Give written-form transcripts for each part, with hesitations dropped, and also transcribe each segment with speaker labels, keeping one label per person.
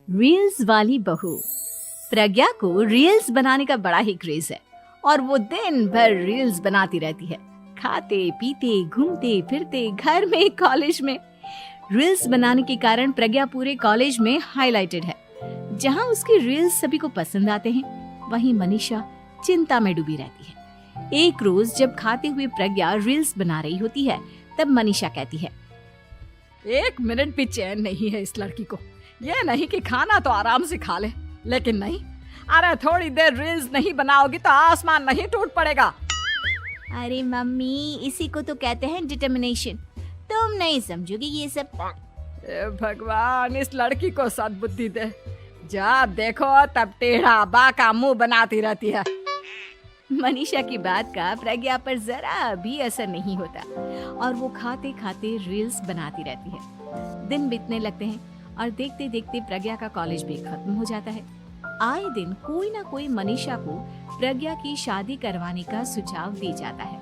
Speaker 1: Reels वाली बहू। प्रज्ञा को रील्स बनाने का बड़ा ही क्रेज है और वो दिन भर रील्स बनाती रहती है। खाते पीते घूमते फिरते घर में कॉलेज में रील्स बनाने के कारण प्रज्ञा पूरे कॉलेज में हाईलाइटेड है। जहां उसकी रील्स सभी को पसंद आते हैं, वहीं मनीषा चिंता में डूबी रहती है। एक रोज जब खाते हुए प्रज्ञा रील्स बना रही होती है, तब मनीषा कहती है,
Speaker 2: 1 मिनट भी चैन नहीं है इस लड़की को। ये नहीं कि खाना तो आराम से खा ले, लेकिन नहीं, अरे थोड़ी देर रील्स नहीं बनाओगी तो आसमान नहीं टूट पड़ेगा।
Speaker 1: अरे मम्मी, इसी को तो कहते हैं डिटर्मिनेशन। तुम नहीं समझोगी ये सब।
Speaker 2: ए भगवान, इस लड़की को सद्बुद्धि दे। जब देखो तब टेढ़ा बाका मुंह बनाती रहती है।
Speaker 1: मनीषा की बात का प्रज्ञा पर जरा भी असर नहीं होता और वो खाते खाते रील्स बनाती रहती है। दिन बीतने लगते हैं और देखते देखते प्रज्ञा का कॉलेज भी खत्म हो जाता है। आए दिन कोई ना कोई मनीषा को प्रज्ञा की शादी करवाने का सुझाव दे जाता है।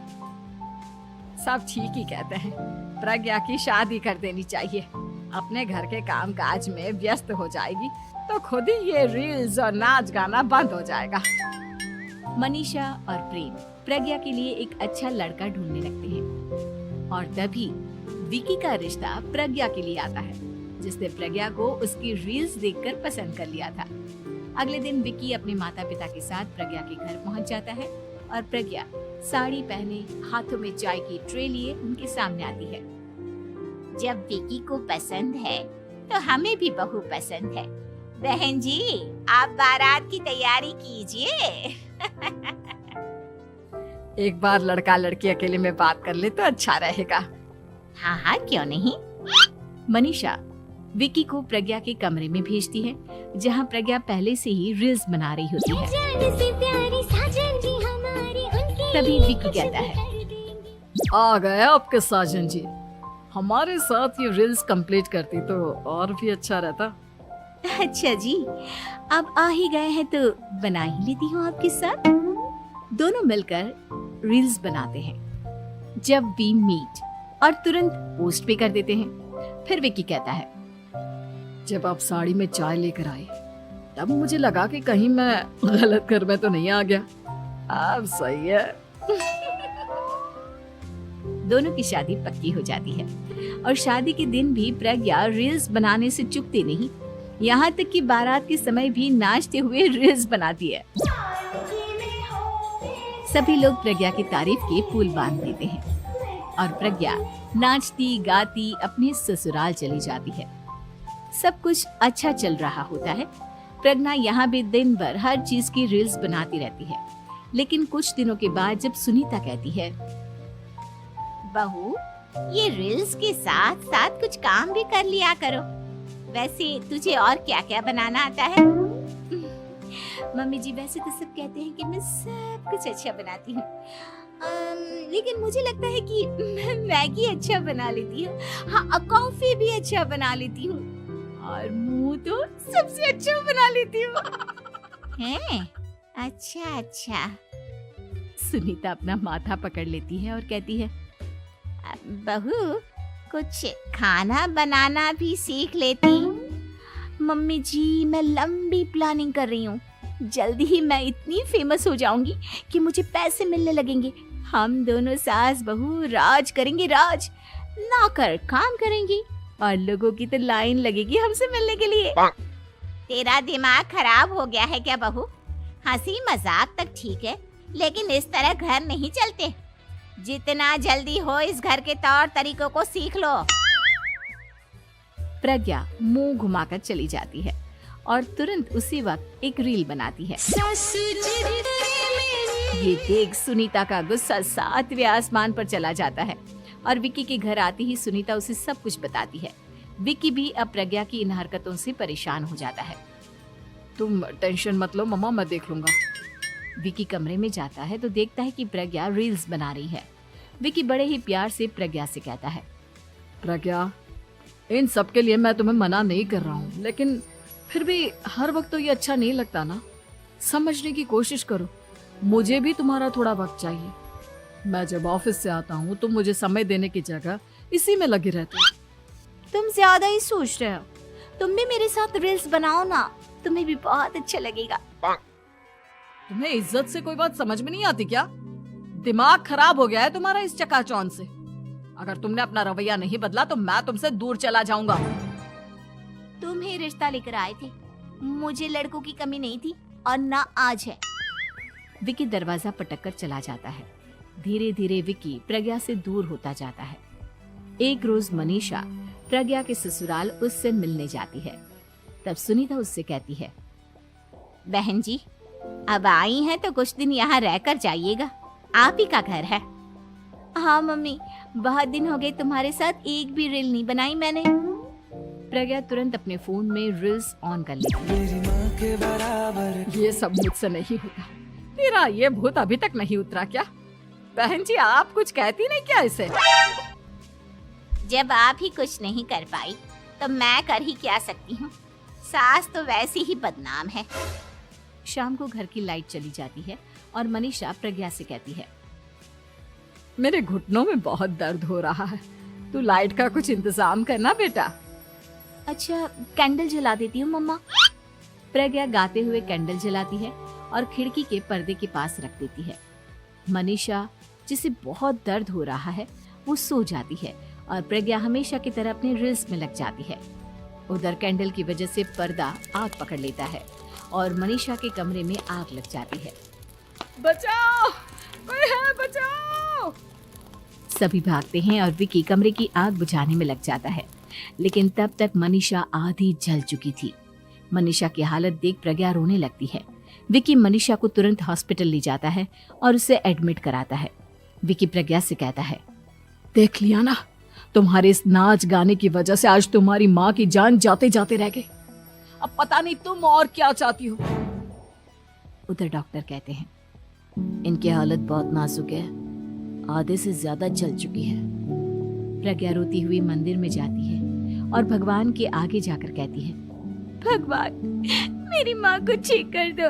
Speaker 2: सब ठीक ही कहते हैं, प्रज्ञा की शादी कर देनी चाहिए। अपने घर के काम काज में व्यस्त हो जाएगी तो खुद ही ये रील्स और नाच गाना बंद हो जाएगा।
Speaker 1: मनीषा और प्रेम प्रज्ञा के लिए एक अच्छा लड़का ढूंढने लगते हैं और तभी विकी का रिश्ता प्रज्ञा के लिए आता है, जिसने प्रज्ञा को उसकी रील्स देखकर पसंद कर लिया था। अगले दिन विकी अपने माता पिता के साथ प्रज्ञा के घर पहुंच जाता है और प्रज्ञा साड़ी पहने हाथों में चाय की ट्रे लिए उनके सामने आती है।
Speaker 3: जब विकी को पसंद है तो हमें भी बहू पसंद है। बहन जी, आप बारात की तैयारी कीजिए।
Speaker 2: एक बार लड़का लड़की अकेले में बात कर ले तो अच्छा रहेगा।
Speaker 3: हाँ हाँ, क्यों नहीं।
Speaker 1: मनीषा विकी को प्रज्ञा के कमरे में भेजती है, जहां प्रज्ञा पहले से ही रील्स बना रही होती है। तभी विकी कहता है,
Speaker 2: आ गए आपके साजन जी। हमारे साथ ये रील्स कंप्लीट करती तो और भी अच्छा रहता।
Speaker 1: अच्छा जी, अब आ ही गए हैं तो बना ही लेती हूँ आपके साथ। दोनों मिलकर रील्स बनाते हैं। जब वी मीट और तुरंत पोस्ट भी कर देते हैं। फिर विकी कहता है,
Speaker 2: जब आप साड़ी में चाय लेकर आए तब मुझे लगा कि कहीं मैं गलत घर में तो नहीं आ गया। अब सही है।
Speaker 1: दोनों की शादी पक्की हो जाती है और शादी के दिन भी प्रज्ञा रील्स बनाने से चूकती नहीं। यहाँ तक कि बारात के समय भी नाचते हुए रील्स बनाती है। सभी लोग प्रज्ञा की तारीफ के पुल बांध देते हैं और प्रज्ञा नाचती गाती अपने ससुराल चली जाती है। सब कुछ अच्छा चल रहा होता है। प्रज्ञा यहाँ भी दिन भर हर चीज की रील्स बनाती रहती है। लेकिन कुछ दिनों के बाद जब सुनीता कहती है,
Speaker 3: बहू, ये रील्स के साथ साथ कुछ काम भी कर लिया करो। वैसे तुझे और क्या क्या बनाना आता है?
Speaker 1: मम्मी जी, वैसे तो सब कहते हैं कि मैं सब कुछ अच्छा बनाती हूँ, लेकिन मुझे लगता है कि मैं मैगी अच्छा बना लेती हूँ। हाँ, कॉफी भी अच्छा बना लेती हूँ और मुंह तो सबसे अच्छा बना लेती हूँ।
Speaker 3: हैं? अच्छा अच्छा।
Speaker 1: सुनीता अपना माथा पकड़ लेती है और कहती है,
Speaker 3: बहू, कुछ खाना बनाना भी सीख लेती।
Speaker 1: मम्मी जी, मैं लंबी प्लानिंग कर रही हूँ। जल्दी ही मैं इतनी फेमस हो जाऊंगी कि मुझे पैसे मिलने लगेंगे। हम दोनों सास बहू राज करेंगे, राज नौकर काम करेंगे और लोगों की तो लाइन लगेगी हमसे मिलने के लिए।
Speaker 3: तेरा दिमाग खराब हो गया है क्या बहू? हंसी मजाक तक ठीक है, लेकिन इस तरह घर नहीं चलते। जितना जल्दी हो इस घर के तौर तरीकों को सीख लो।
Speaker 1: प्रज्ञा मुंह घुमाकर चली जाती है और तुरंत उसी वक्त एक रील बनाती है। ये देख सुनीता का गुस्सा 7वें आसमान पर चला जाता है और विकी के घर आते ही सुनीता उसे सब कुछ बताती है। विकी भी अब प्रज्ञा की इन हरकतों से परेशान हो जाता है।
Speaker 2: तुम टेंशन मत लो मम्मा, मैं देख लूंगा।
Speaker 1: विकी कमरे में जाता है तो देखता है कि प्रज्ञा रील्स बना रही है। विकी बड़े ही प्यार से प्रज्ञा से कहता है,
Speaker 2: प्रज्ञा, इन सब के लिए मैं तुम्हें मना नहीं कर रहा हूँ, लेकिन फिर भी हर वक्त तो ये अच्छा नहीं लगता ना। समझने की कोशिश करो, मुझे भी तुम्हारा थोड़ा वक्त चाहिए। मैं जब ऑफिस से आता हूँ तो मुझे समय देने की जगह इसी में लगी रहती है।
Speaker 1: तुम ज्यादा ही सोच रहे हो। तुम भी मेरे साथ रील्स बनाओ ना, तुम्हें भी बहुत अच्छा लगेगा।
Speaker 2: तुम्हें इज्जत से कोई बात समझ में नहीं आती क्या? दिमाग खराब हो गया है तुम्हारा इस चकाचौंध से। अगर तुमने अपना रवैया नहीं बदला तो मैं तुमसे दूर चला जाऊंगा।
Speaker 3: तुम ही रिश्ता लेकर आए थे, मुझे लड़कों की कमी नहीं थी और ना आज है।
Speaker 1: विकी दरवाजा पटक कर चला जाता है। धीरे धीरे विकी प्रज्ञा से दूर होता जाता है। एक रोज मनीषा प्रज्ञा के ससुराल उससे मिलने जाती है। तब सुनीता उससे कहती है,
Speaker 3: बहन जी, अब आई हैं तो कुछ दिन यहाँ रहकर जाइएगा, आप ही का घर है। हाँ मम्मी, बहुत दिन हो गए तुम्हारे साथ एक भी रील नहीं बनाई मैंने।
Speaker 1: प्रज्ञा तुरंत अपने फोन में रील्स ऑन कर लेती है।
Speaker 2: ये सब मुझसे नहीं होता। तेरा ये भूत अभी तक नहीं उतरा क्या? बहन जी, आप कुछ कहती नहीं क्या इसे?
Speaker 3: जब आप ही कुछ नहीं कर पाई तो मैं कर ही क्या सकती हूँ। सास तो वैसी ही बदनाम है।
Speaker 1: शाम को घर की लाइट चली जाती है और मनीषा प्रज्ञा से कहती है,
Speaker 2: मेरे घुटनों में बहुत दर्द हो रहा है, तू लाइट का कुछ इंतजाम करना बेटा।
Speaker 1: अच्छा, कैंडल जला देती हूँ मम्मा। प्रज्ञा गाते हुए कैंडल जलाती है और खिड़की के पर्दे के पास रख देती है। मनीषा, जिसे बहुत दर्द हो रहा है, वो सो जाती है और प्रज्ञा हमेशा की तरह अपने रील्स में लग जाती है। उधर कैंडल की वजह से पर्दा आग पकड़ लेता है और मनीषा के कमरे में आग लग जाती है।
Speaker 2: बचाओ, कोई है, बचाओ।
Speaker 1: सभी भागते हैं और विकी कमरे की आग बुझाने में लग जाता है, लेकिन तब तक मनीषा आधी जल चुकी थी। मनीषा की हालत देख प्रज्ञा रोने लगती है। विकी मनीषा को तुरंत हॉस्पिटल ले जाता है और उसे एडमिट कराता है। विकी प्रज्ञा से कहता है,
Speaker 2: देख लिया ना, तुम्हारे इस नाच गाने की वजह से आज तुम्हारी माँ की जान जाते जाते रह गई। अब पता नहीं तुम और क्या चाहती हो।
Speaker 1: उधर डॉक्टर कहते हैं, इनकी हालत बहुत नाजुक है, आधे से ज्यादा जल चुकी है। प्रज्ञा रोती हुई मंदिर में जाती है और भगवान के आगे जाकर कहती है, भगवान, मेरी माँ को ठीक कर दो।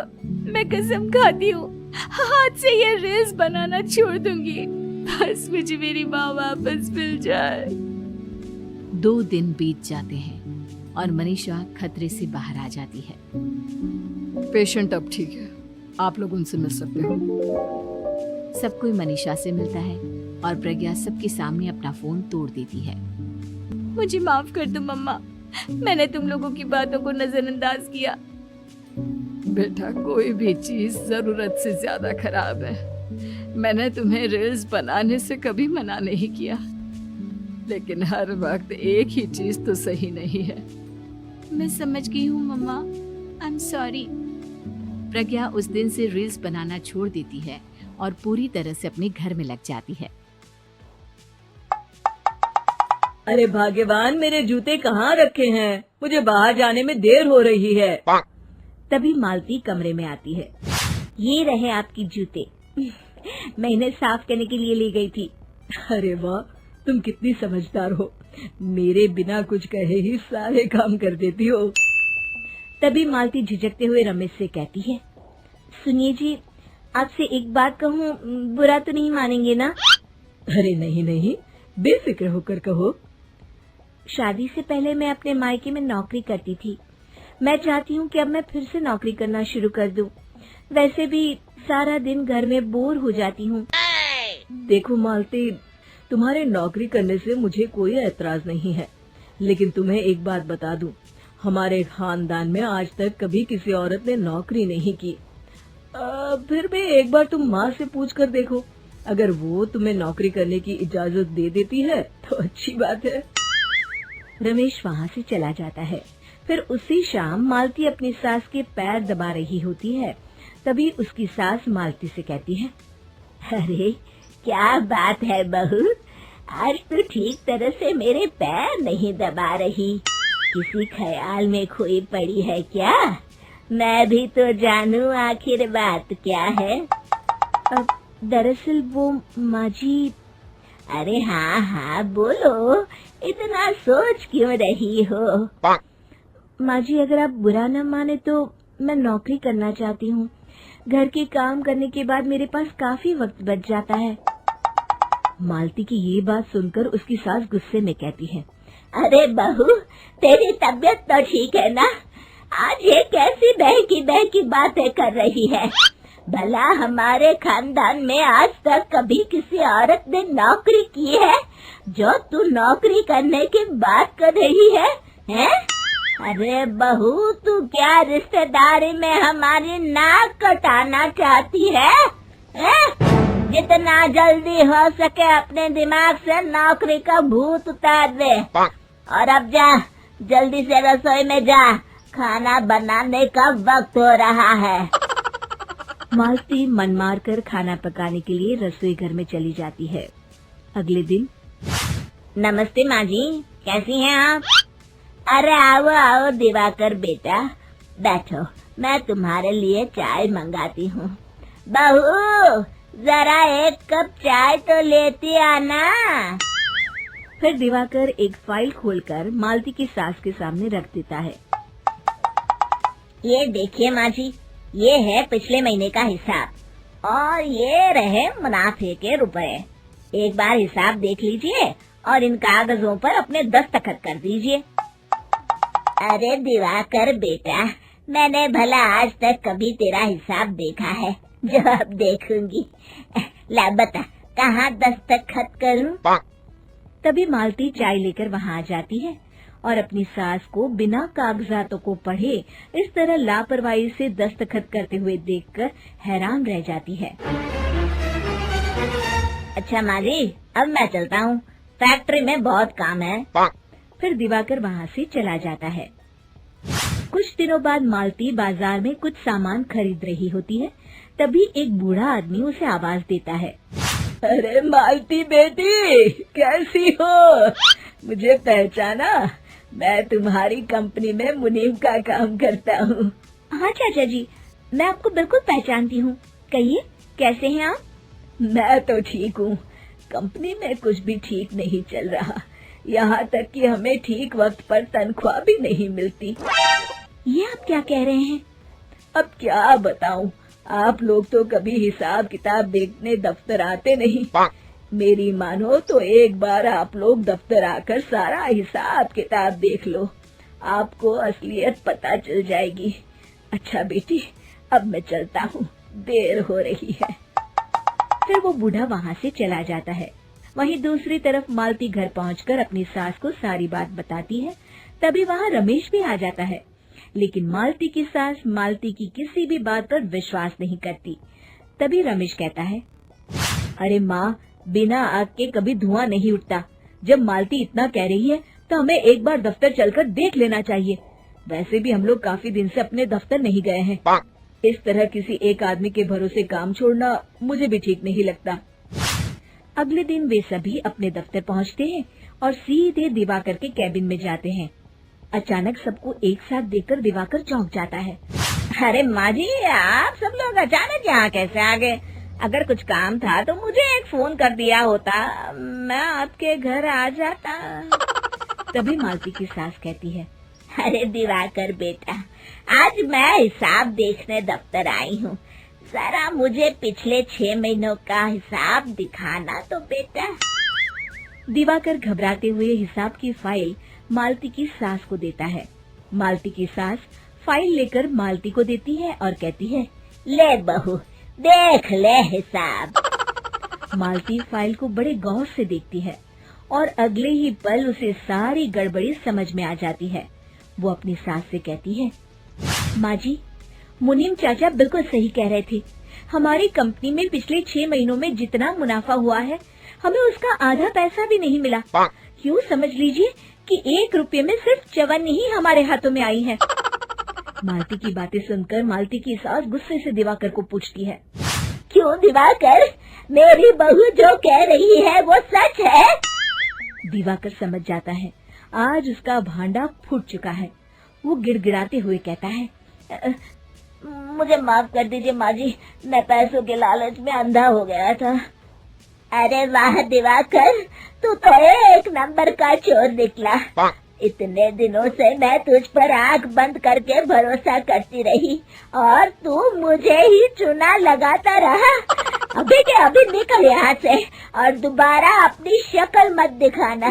Speaker 1: मैं कसम खाती हूँ हाथ से ये रील्स बनाना छोड़ दूंगी। बस मुझे मेरी माँ वापस मिल जाए। 2 दिन बीत जाते हैं और मनीषा खतरे से बाहर आ जाती है।
Speaker 2: पेशेंट अब ठीक है, आप लोग उनसे मिल सकते हो।
Speaker 1: सब कोई मनीषा से मिलता है और प्रज्ञा सबके सामने अपना फोन तोड़ देती है। मुझे माफ कर दो मम्मा, मैंने तुम लोगों की बातों को नजरअंदाज किया।
Speaker 2: बेटा, कोई भी चीज जरूरत से ज्यादा खराब है। मैंने तुम्हें रील्स बनाने से कभी मना नहीं किया, लेकिन हर वक्त एक ही चीज तो सही नहीं है।
Speaker 1: मैं समझ गई हूँ मम्मा, आई एम सॉरी। प्रज्ञा उस दिन से रील्स बनाना छोड़ देती है और पूरी तरह से अपने घर में लग जाती है।
Speaker 4: अरे भाग्यवान, मेरे जूते कहाँ रखे हैं? मुझे बाहर जाने में देर हो रही है।
Speaker 3: तभी मालती कमरे में आती है। ये रहे आपकी जूते, मैं इन्हें साफ करने के लिए ले गई थी।
Speaker 4: अरे वाह, तुम कितनी समझदार हो, मेरे बिना कुछ कहे ही सारे काम कर देती हो।
Speaker 3: तभी मालती झिझकते हुए रमेश से कहती है, सुनिए जी, आपसे एक बात कहूँ, बुरा तो नहीं मानेंगे ना?
Speaker 4: अरे नहीं नहीं, बेफिक्र होकर कहो।
Speaker 3: शादी से पहले मैं अपने मायके में नौकरी करती थी। मैं चाहती हूँ कि अब मैं फिर से नौकरी करना शुरू कर दूँ। वैसे भी सारा दिन घर में बोर हो जाती हूँ।
Speaker 4: देखो मालती, तुम्हारे नौकरी करने से मुझे कोई ऐतराज नहीं है, लेकिन तुम्हें एक बात बता दूं, हमारे खानदान में आज तक कभी किसी औरत ने नौकरी नहीं की। फिर भी एक बार तुम माँ से पूछ कर देखो, अगर वो तुम्हें नौकरी करने की इजाजत दे देती है तो अच्छी बात है।
Speaker 3: रमेश वहाँ से चला जाता है। फिर उसी शाम मालती अपनी सास के पैर दबा रही होती है। तभी उसकी सास मालती से कहती है, अरे क्या बात है बहू, आज तो ठीक तरह से मेरे पैर नहीं दबा रही, किसी ख्याल में खोई पड़ी है क्या? मैं भी तो जानूं आखिर बात क्या है। दरअसल वो माँ जी। अरे हाँ हाँ बोलो, इतना सोच क्यों रही हो? माँ जी, अगर आप बुरा न माने तो मैं नौकरी करना चाहती हूँ। घर के काम करने के बाद मेरे पास काफी वक्त बच जाता है। मालती की ये बात सुनकर उसकी सास गुस्से में कहती है, अरे बहू, तेरी तबीयत तो ठीक है ना? आज ये कैसी बहकी बातें कर रही है? भला हमारे खानदान में आज तक कभी किसी औरत ने नौकरी की है जो तू नौकरी करने की बात कर रही है, हैं? अरे बहू, तू क्या रिश्तेदारी में हमारी नाक कटाना चाहती है? जितना जल्दी हो सके अपने दिमाग से नौकरी का भूत उतार दे और अब जा, जल्दी से रसोई में जा, खाना बनाने का वक्त हो रहा है।
Speaker 4: मालती मन मार कर खाना पकाने के लिए रसोई घर में चली जाती है। अगले दिन।
Speaker 3: नमस्ते माँ जी, कैसी हैं आप? अरे आओ आओ दिवाकर बेटा, बैठो, मैं तुम्हारे लिए चाय मंगाती हूँ। बहू, जरा एक कप चाय तो लेती आना।
Speaker 4: फिर दिवाकर एक फाइल खोलकर मालती की सास के सामने रख देता है।
Speaker 3: ये देखिए माँ जी, ये है पिछले महीने का हिसाब और ये रहे मुनाफे के रुपए। एक बार हिसाब देख लीजिए और इन कागजों पर अपने दस्तखत कर दीजिए। अरे दिवाकर बेटा, मैंने भला आज तक कभी तेरा हिसाब देखा है जो अब देखूंगी? ला बता, कहाँ दस्तखत करूं?
Speaker 4: तभी मालती चाय लेकर वहाँ आ जाती है और अपनी सास को बिना कागजातों को पढ़े इस तरह लापरवाही से दस्तखत करते हुए देखकर हैरान रह जाती है।
Speaker 3: अच्छा माँ जी, अब मैं चलता हूँ, फैक्ट्री में बहुत काम है।
Speaker 4: फिर दिवाकर वहाँ से चला जाता है। कुछ दिनों बाद मालती बाजार में कुछ सामान खरीद रही होती है। तभी एक बूढ़ा आदमी उसे आवाज देता है। अरे मालती बेटी, कैसी हो? मुझे पहचाना? मैं तुम्हारी कंपनी में मुनीम का काम करता हूँ। हाँ चाचा जी, मैं आपको बिल्कुल पहचानती हूँ। कहिए, कैसे हैं आप? मैं तो ठीक हूँ। कंपनी में कुछ भी ठीक नहीं चल रहा, यहाँ तक कि हमें ठीक वक्त पर तनख्वाह भी नहीं मिलती। ये आप क्या कह रहे हैं? अब क्या बताऊँ, आप लोग तो कभी हिसाब किताब देखने दफ्तर आते नहीं। मेरी मानो तो एक बार आप लोग दफ्तर आकर सारा हिसाब किताब देख लो, आपको असलियत पता चल जाएगी। अच्छा बेटी, अब मैं चलता हूँ, देर हो रही है। फिर वो बूढ़ा वहाँ से चला जाता है। वहीं दूसरी तरफ मालती घर पहुंचकर अपनी सास को सारी बात बताती है। तभी वहाँ रमेश भी आ जाता है, लेकिन मालती की सास मालती की किसी भी बात पर विश्वास नहीं करती। तभी रमेश कहता है, अरे माँ, बिना आग के कभी धुआं नहीं उठता। जब मालती इतना कह रही है तो हमें एक बार दफ्तर चलकर देख लेना चाहिए। वैसे भी हम लोग काफी दिन से अपने दफ्तर नहीं गए हैं। इस तरह किसी एक आदमी के भरोसे काम छोड़ना मुझे भी ठीक नहीं लगता। अगले दिन वे सभी अपने दफ्तर पहुंचते हैं और सीधे दिवाकर के कैबिन में जाते हैं। अचानक सबको एक साथ देखकर दिवाकर चौंक जाता है।
Speaker 3: अरे माँ जी, आप सब लोग अचानक यहाँ कैसे आ गए? अगर कुछ काम था तो मुझे एक फोन कर दिया होता, मैं आपके घर आ जाता।
Speaker 4: तभी मालती की सास कहती है,
Speaker 3: अरे दिवाकर बेटा, आज मैं हिसाब देखने दफ्तर आई हूँ, जरा मुझे पिछले 6 महीनों का हिसाब दिखाना तो बेटा।
Speaker 4: दिवाकर घबराते हुए हिसाब की फाइल मालती की सास को देता है। मालती की सास फाइल लेकर मालती को देती है और कहती है,
Speaker 3: ले बहू, देख ले हिसाब।
Speaker 4: मालती फाइल को बड़े गौर से देखती है और अगले ही पल उसे सारी गड़बड़ी समझ में आ जाती है। वो अपनी सास से कहती है, माँ जी, मुनीम चाचा बिल्कुल सही कह रहे थे। हमारी कंपनी में पिछले 6 महीनों में जितना मुनाफा हुआ है, हमें उसका आधा पैसा भी नहीं मिला। यूँ समझ लीजिए कि 1 रुपये में सिर्फ चवन्नी ही हमारे हाथों में आई है। मालती की बातें सुनकर मालती की सास गुस्से से दिवाकर को पूछती है,
Speaker 3: क्यों दिवाकर, मेरी बहू जो कह रही है वो सच है?
Speaker 4: दिवाकर समझ जाता है आज उसका भांडा फूट चुका है। वो गिड़गिड़ाते हुए कहता है,
Speaker 3: मुझे माफ कर दीजिए माँ जी, मैं पैसों के लालच में अंधा हो गया था। अरे वाह दिवाकर, तू तो एक नंबर का चोर निकला। इतने दिनों से मैं तुझ पर आंख बंद करके भरोसा करती रही और तू मुझे ही चुना लगाता रहा। अभी के अभी निकल यहाँ से और दोबारा अपनी शक्ल मत दिखाना।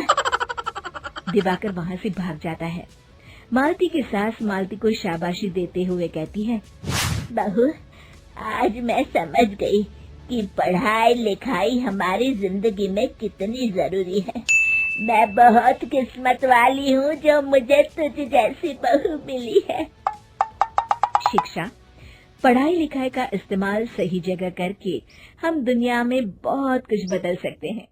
Speaker 4: दिवाकर वहाँ से भाग जाता है। मालती की सास मालती को शाबाशी देते हुए कहती है,
Speaker 3: बहू, आज मैं समझ गई कि पढ़ाई लिखाई हमारी जिंदगी में कितनी जरूरी है। मैं बहुत किस्मत वाली हूँ जो मुझे तुझ जैसी बहू मिली है।
Speaker 4: शिक्षा, पढ़ाई लिखाई का इस्तेमाल सही जगह करके हम दुनिया में बहुत कुछ बदल सकते हैं।